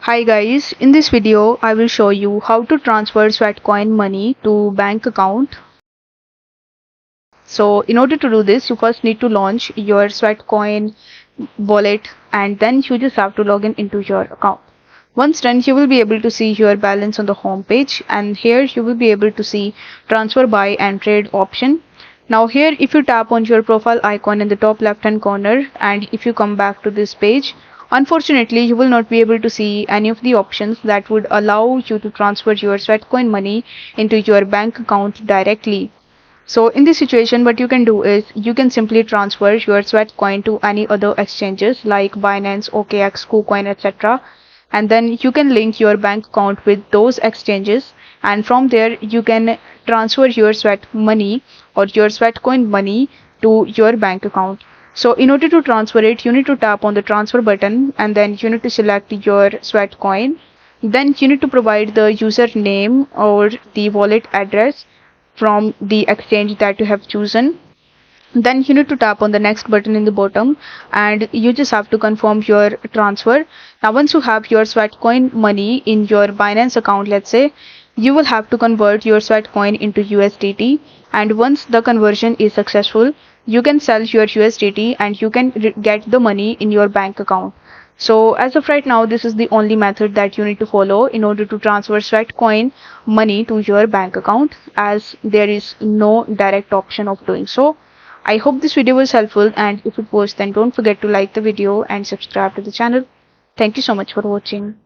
Hi guys, in this video I will show you how to transfer Sweatcoin money to bank account. So in order to do this, you first need to launch your Sweatcoin wallet and then you just have to log in into your account. Once done, you will be able to see your balance on the home page, and here you will be able to see transfer buy and trade option. Now here if you tap on your profile icon in the top left hand corner and if you come back to this page, unfortunately you will not be able to see any of the options that would allow you to transfer your Sweatcoin money into your bank account directly. So in this situation, what you can do is you can simply transfer your Sweatcoin to any other exchanges like Binance, OKX, KuCoin, etc. And then you can link your bank account with those exchanges, and from there you can transfer your Sweat money or your Sweatcoin money to your bank account. So in order to transfer it, you need to tap on the transfer button and then you need to select your Sweatcoin. Then you need to provide the username or the wallet address from the exchange that you have chosen. Then you need to tap on the next button in the bottom and you just have to confirm your transfer. Now once you have your Sweatcoin money in your Binance account, let's say, you will have to convert your Sweatcoin into USDT, and once the conversion is successful, you can sell your USDT and you can get the money in your bank account. So as of right now, this is the only method that you need to follow in order to transfer Sweatcoin money to your bank account, as there is no direct option of doing so. I hope this video was helpful, and if it was, then don't forget to like the video and subscribe to the channel. Thank you so much for watching.